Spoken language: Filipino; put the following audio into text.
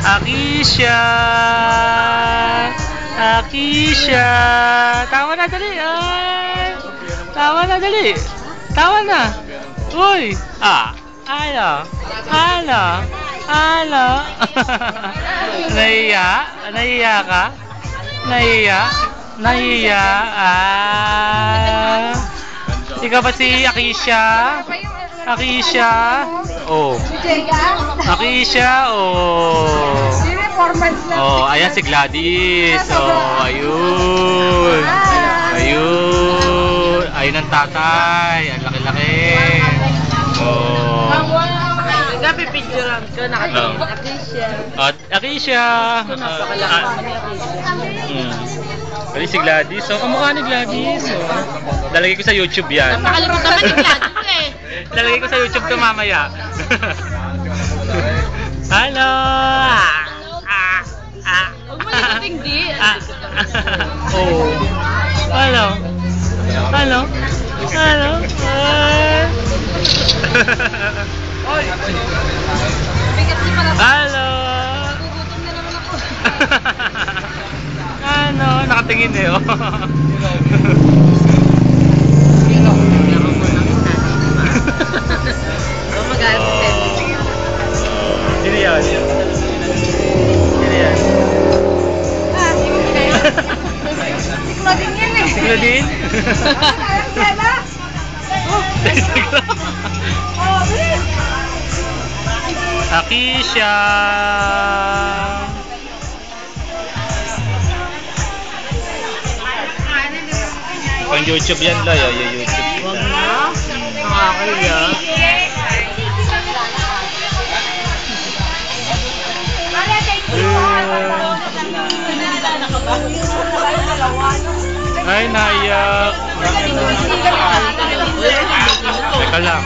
Akisha! Akisha! Tawa na, dali! Ay! Tawa na, dali! Tawa na! Uy! Ano? Ano? Ano? Nahiya? Nahiya ka? Nahiya? Nahiya? Ikaw ba si Akisha? Akisha? Oh. Akisha? Oh. Oh, ayan si Gladys. Oh, ayun. Ayun. Ayun ang tatay. Ang laki-laki. Oh. Napipicturean ko, nakatingin. Akisha. Akisha. Pwede si Gladys. Oh, kamukha ni Gladys. Oh. Lalagay ko sa YouTube yan. Nakalimutan naman ni Gladys eh. Lalagay ko sa YouTube to mamaya. Hello! Huwag mo niliting di. Oh. Hello. Hello. Hello. Hello. Nagugutom na naman ako. Ano? Nakatingin eh. Oh. Sino yan? Sino yan? Si Claudine yan eh. Si Claudine? Akisha! Pang YouTube yan, Loy. YouTube. Huwag na. Nakakaya. Ay, naiyak. Teka lang.